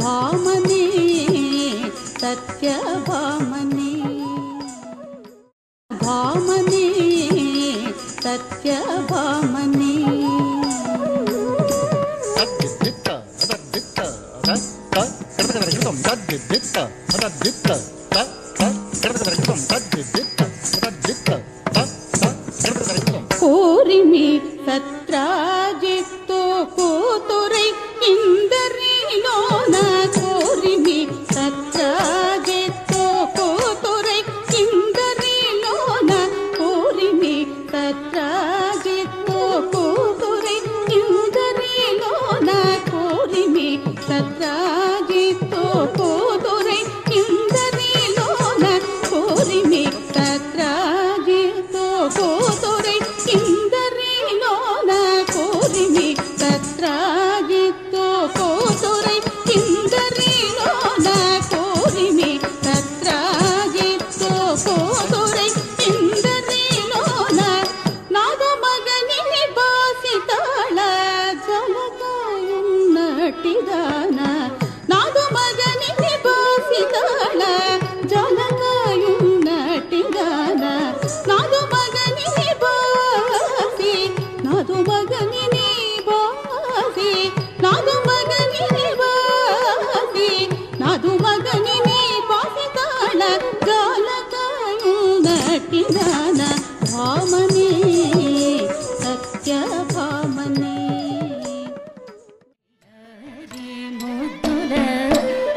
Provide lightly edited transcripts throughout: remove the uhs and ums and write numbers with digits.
భామనే సత్యభామనే భామనే సత్యభామనే కోరిమి సత్రాజిత్తు కూతురై ఇందరిలోన కోరిమి సత్రాజిత్తు కూతురై ఇందరిలోన కోరిమి సత్రాజిత్తు కూతురై ఇందరిలోన కోరిమి సత్రాజిత్తు కూతురై ఇందరిలోన కోరిమి సత్రాజిత్తు కూతురై ఇందరిలోన కోరిమి సత్రాజిత్తు కూతురై ఇందరిలోన కోరిమి సత్రాజిత్తు కూతురై ఇందరిలోన నాగమగని బాసితాళ జలకాయున్నటిదాన నాగమగని బాసితాళ జలకాయున్నటిదాన నాగమగని బాసి నాగమగని బాసి నాగమగని బాసి నాగమగని బాసితాళ జలకాయున్నటిదాన భామనే సత్యభామనే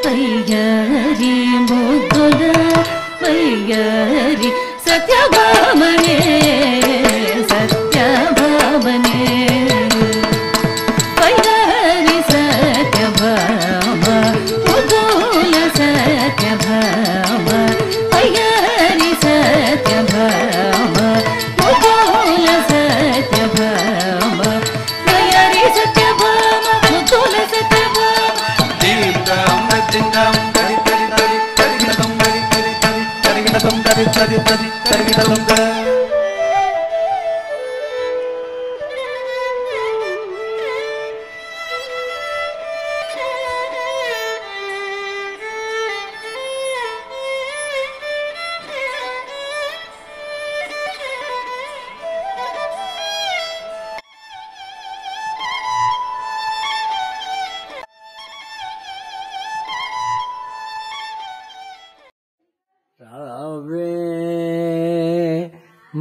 వయ్యారి ముద్దుల వయ్యారి సత్యభామనే సత్యభామనే వయ్యారి సత్యభామ ముద్దుల సత్యభామ వయ్యారి సత్యభామ ముద్దుల సత్యభామ వయ్యారి సత్యభామ ముద్దుల సత్యభామ రావే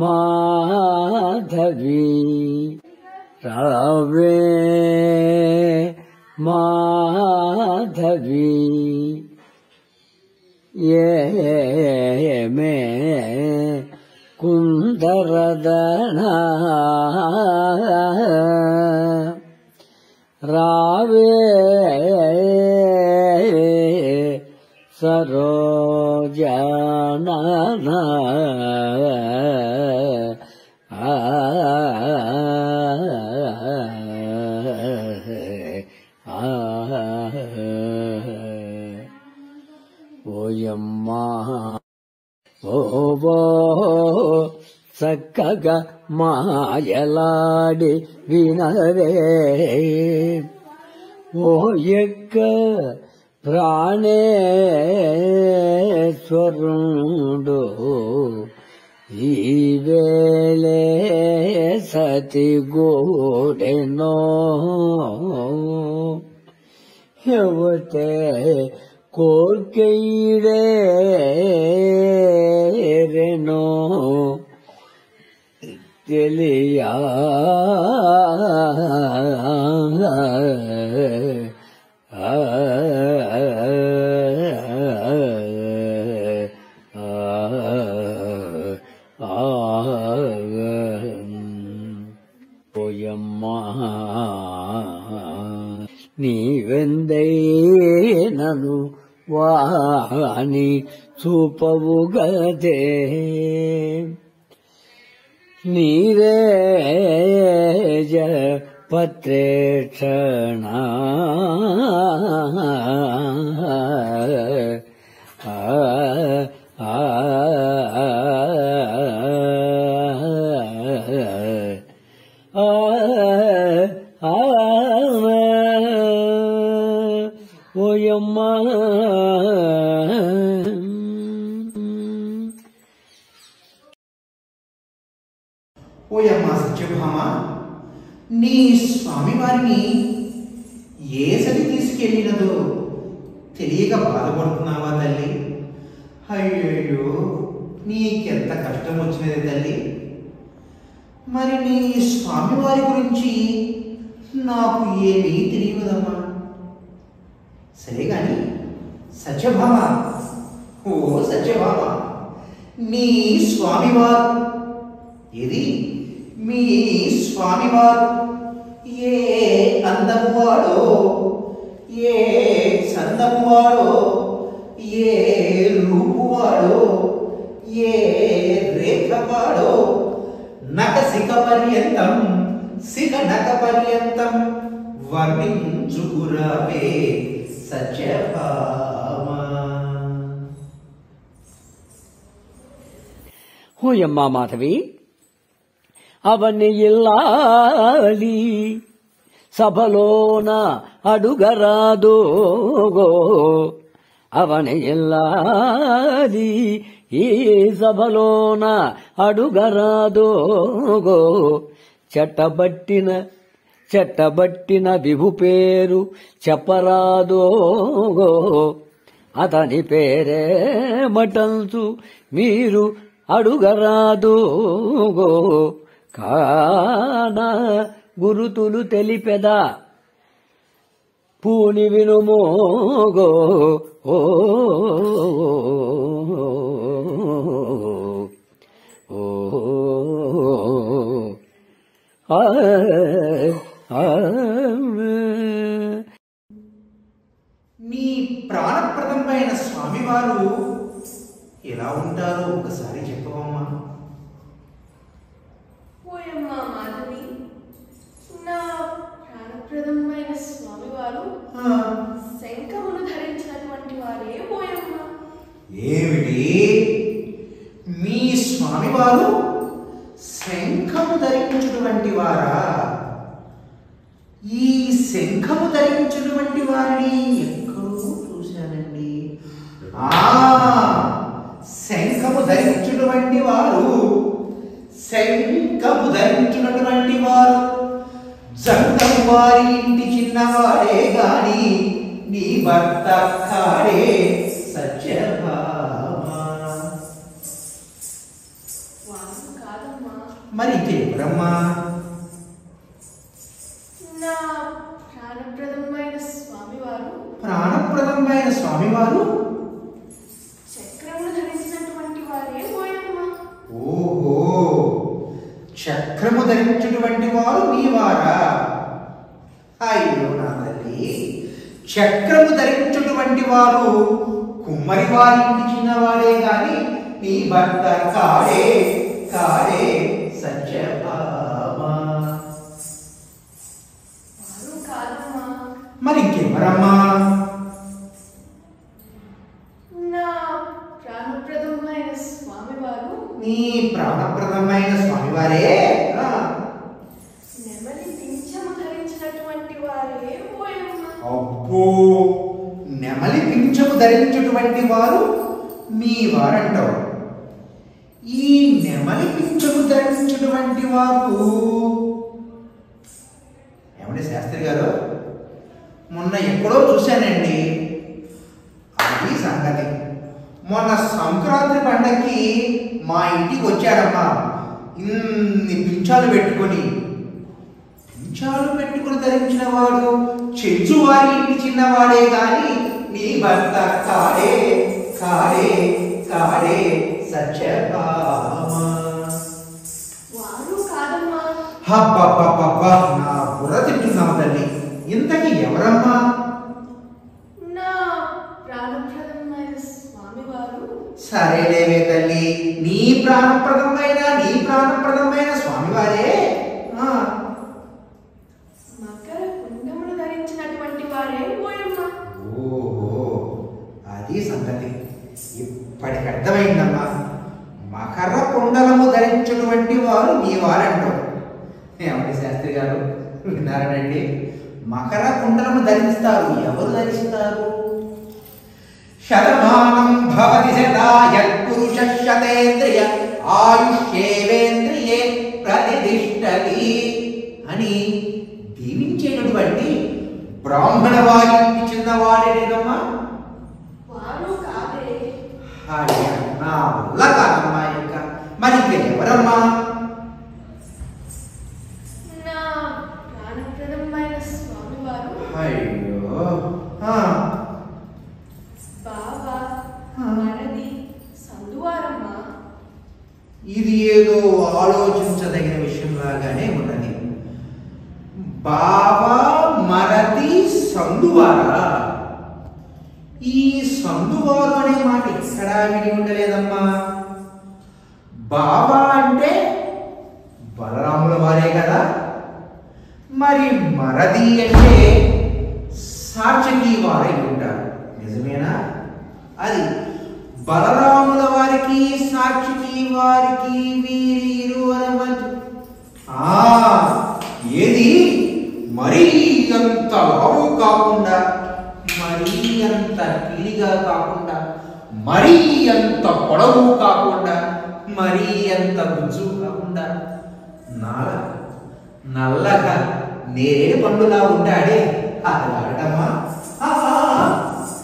మాధవి రావే మాధవి ఏమే కుందరదన రావే సరోజానన ఓయమ్మా ఓవో చక్కగా మాయలాడి వినరే ఓ ఎక్క ప్రాణేశ్వరుడు ఈ వేళే సతి గోడెనో యువతే కోర్కెయిడేరెనో తెలియా ఓయమ్మా నీవెందై నను వాణి చూపవుగదే నీరేజ పత్రేక్షణ ఓయమ్మ ఓయమ్మా ఓయమ్మా సత్యభామ, నీ స్వామివారిని ఏ సరి తీసుకెళ్ళినదో తెలియక బాధపడుతున్నావా తల్లి? అయ్యో, నీకెంత కష్టం వచ్చినది తల్లి. మరి నీ స్వామివారి గురించి నాకు ఏమీ తెలియదమ్మా. సరే గాని సత్యభామ, ఓ సత్యభామ, నీ స్వామివారు ఏది? మీ స్వామివారు ఏ అందము వాడో, ఏ చందము వాడో, ఏ రూపు వాడో, ఏ రేఖ వాడో, నఖశిఖ పర్యంతం శిఖ నఖ పర్యంతం వర్ణించుకురావే సత్యభామ. ఓయమ్మా మాధవి, అవని ఇల్లాలి సభలోన అడుగరాదోగో, అవని ఇల్లాలి ఈ సభలోన అడుగరాదోగో, చెట్టబట్టిన విభు పేరు చెప్పరాదోగో, అతని పేరే మటంచు మీరు అడుగరాదోగో, కాన గురుతులు తెలిపెదా పూని వినుమోగో. ఓ నీ ప్రాణప్రదమైన స్వామివారు ఎలా ఉంటారో ఒకసారి చెప్పవమ్మా. ఓయమ్మా మాధవి, నా ప్రాణప్రదమైన స్వామివారు శంఖమును ధరించినటువంటి వారే ఓయమ్మ. ఏమిటి? మీ స్వామివారు శంఖము ధరించినటువంటి వారా? ఈ శంఖము ధరించినటువంటి వారిని ఎక్కడో చూశానండి. శంఖము ధరించినటువంటి వారు, శంఖము ధరించినటువంటి వారు జంగము వారి ఇంటి చిన్నవాడే గాని నీ భర్త కాడే సత్యభామ. వాసు కాదమ్మా. మరి ఇంకెవరమ్మా? నా ప్రాణప్రదమైన స్వామివారు, ప్రాణప్రదమైన స్వామివారు చక్రమును ధరించినటువంటి వారే ఓయమ్మ. ఓహో, చక్రము ధరించినటువంటి వారు మీ వారా? అయ్యో నా తల్లి, చక్రము ధరించినటువంటి వారు కుమ్మరి వారి ఇంటి చిన్నవాడే గాని నీ భర్త కాడే కాడే సత్యభామ. వారు కాదమ్మా. మరి ఇంకెవరమ్మా? నా ప్రాణప్రదమైన స్వామివారు నీ ప్రాణప్రదమైన స్వామివారే నెమలి పింఛము ధరించినటువంటి వారే ఓయమ్మ. అబ్బో, నెమలి పింఛము ధరించినటువంటి వారు మీ వారంటావు. ఈ నెమలి పింఛము ధరించినటువంటి వారు ఏమండి శాస్త్రి గారు, మొన్న ఎక్కడో చూశానండి. అది సంగతి. మొన్న సంక్రాంతి పండగకి మా ఇంటికి వచ్చాడమ్మా. ఇన్ని పింఛాలు పెట్టుకొని ధరించిన వాడు చెంచు వారి ఇంటి చిన్నవాడే గాని నీ భర్త కాడే కాడే కాడే సత్యభామ. వారు కాదమ్మా. హబ్బబ్బబ్బబ్బా, నా బుర్ర తింటున్నావు తల్లి. ఇంతకీ ఎవరమ్మా? నా ప్రాణప్రదమైన స్వామివారు సరేలేవే తల్లి, నీ ప్రాణప్రదమైన స్వామివారే మకర కుండమును ధరించినటువంటి వారే ఓయమ్మ. ఓహో, అది సంగతి. ఇప్పటికి అర్థమైందమ్మా. మకర కుండలము ధరించినటువంటి వారు మీ వారంటారు. ఏమండి శాస్త్రి గారు, విన్నారండి? మకర కుండలము ధరిస్తారు. ఎవరు ధరిస్తారు? శతమానం భవతి శతాయ పురుష శతేంద్రియ ఆయుష్యేవేంద్రియే ప్రతిష్ఠతి అని దీవించేటటువంటి బ్రాహ్మణ వారికి చిన్నవాడేనమ్మా. వారు కాదే. నా వల్ల కాదమ్మా. ఇంకా మరి ఎవరమ్మా? నా ప్రాణప్రదమైన స్వామివారు. అయ్యో బాబా మరది సందువారమ్మా. ఇది ఏదో ఆలోచించదగిన విషయంలాగానే ఉన్నది. బాబా మరది సందువారా? ఈ సందువారు అనే మాట ఎక్కడా విని ఉండలేదమ్మా. బాబా అంటే బలరాముల వారే కదా. మరి మరది అంటే సాక్షి వారై ఉంటారు. నిజమేనా? అది బలరాముల వారికి సాక్షికి వారికి వీరి ఇరువుర మధ్య ఏది మరీ అంత లావు కాకుండా, మరీ అంత పీలిగా కాకుండా, మరీ అంత పొడవు కాకుండా, మరీ అంత గుజ్జు కాకుండా, నల్లగా నేరేడు పండులా ఉంటాడే అది వాడటమ్మా.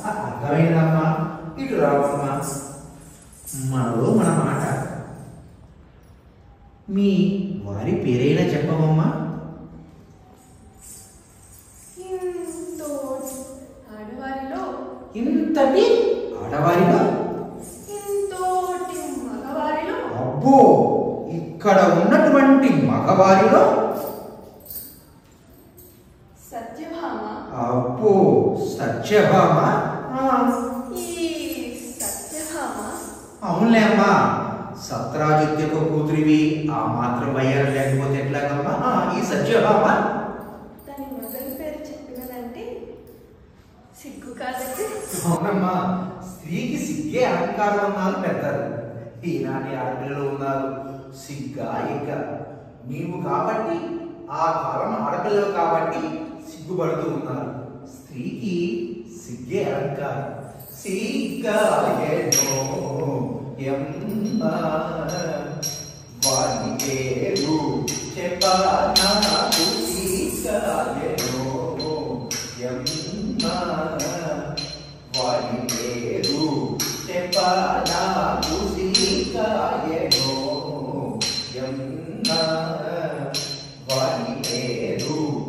అర్థమైందమ్మా. ఇటు రావమ్మా. మనలో మన మాట. మీ వారి పేరైనా చెప్పమమ్మా. ఇంతటి ఆడవారిలో ఇంతోటి మగవారిలో. అబ్బో, ఇక్కడ ఉన్నటువంటి మగవారిలో సత్యభామ. అబ్బో, సత్యభామ. ఈ సత్యభామ అవునులే అమ్మా. సత్రాజిత్యకు కూతురివి, ఆ మాత్రం వయ్యారు లేకపోతే ఎట్లాగమ్మా? ఈ సత్యభామ దాని మొదటి పేరు చెప్పినదంటే సిగ్గు కాదంటే. అవునమ్మా. స్త్రీకి సిగ్గే అలంకారం అన్నారు పెద్దలు. ఈనాటి ఆడపిల్లలు ఉన్నారు సిగ్గా ఇక. నీవు కాబట్టి, ఆ కాలం ఆడపిల్లలు కాబట్టి సిగ్గుపడుతూ ఉన్నారు. స్త్రీకి సిగ్గే అలంకారం. సిగ్గాయనో వారి పేరు చెప్పనాకు. సిగ్గాయనో వారి పేరు చెప్పనాకు. సిగ్గాయనో వారి పేరు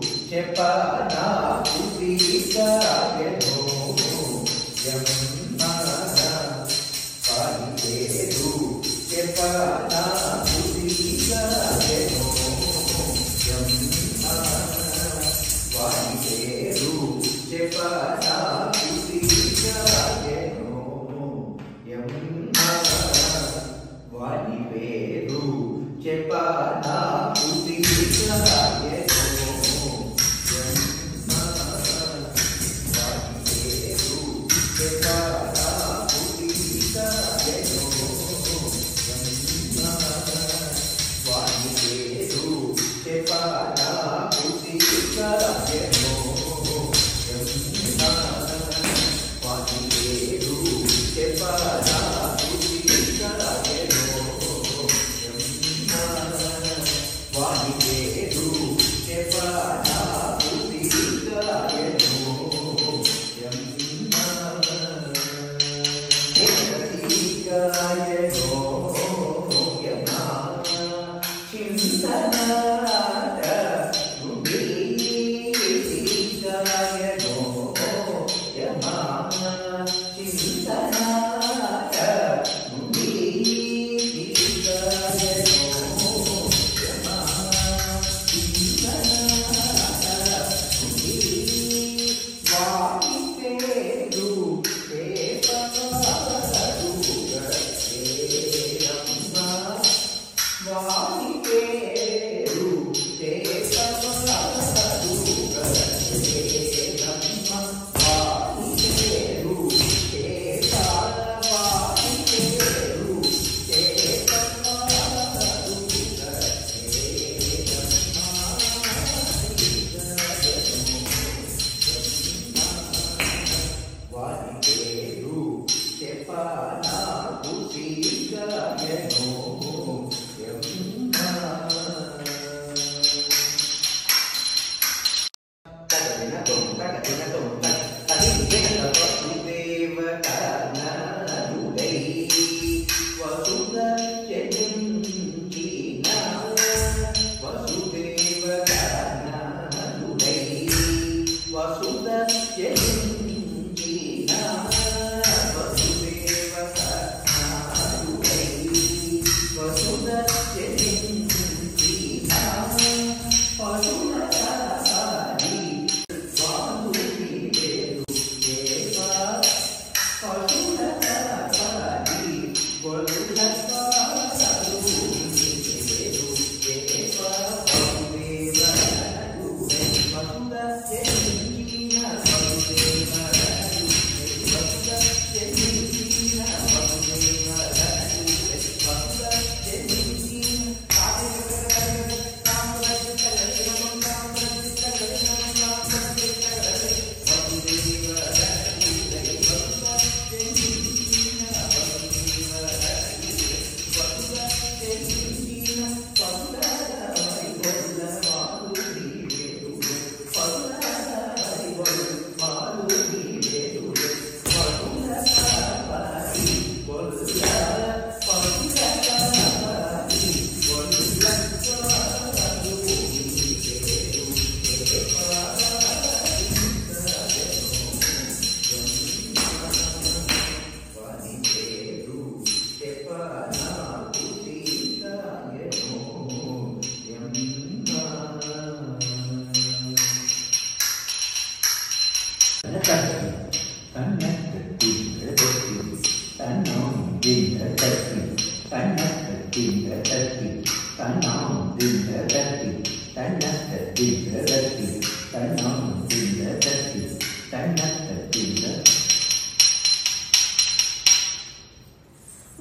చెప్పనాకు. సిగ్గాయనో వారి పేరు చెప్పనాకు. సిగ్గాయనో వారి పేరు చెప్పనాకు. సిగ్గాయనో వారి పేరు చెప్పనాకు.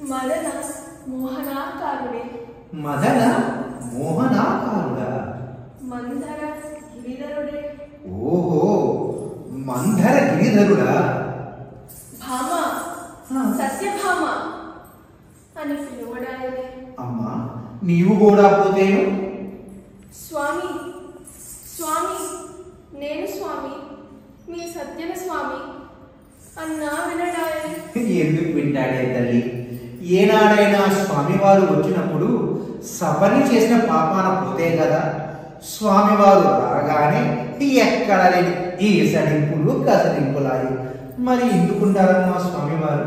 మదన మోహనాకారుడే మదన మోహనాకారుడా మందర గిరిధరుడే ఓహో మందర గిరిధరుడా భామ సత్యభామ అని పిలువడాయనే అమ్మా నీవు కూడా పోతేను స్వామి స్వామి నేను స్వామి మీ సత్యన స్వామి అన్నా వినడాయనే ఎందుకు వింటాడే తల్లి ఏనాడైనా స్వామివారు వచ్చినప్పుడు సపని చేసిన పాపాన పోతే కదా స్వామివారు రాగానే ఎక్కడ లేని ఈ సడింపులు కసడింపులాయి మరి ఎందుకుంటారమ్మా స్వామివారు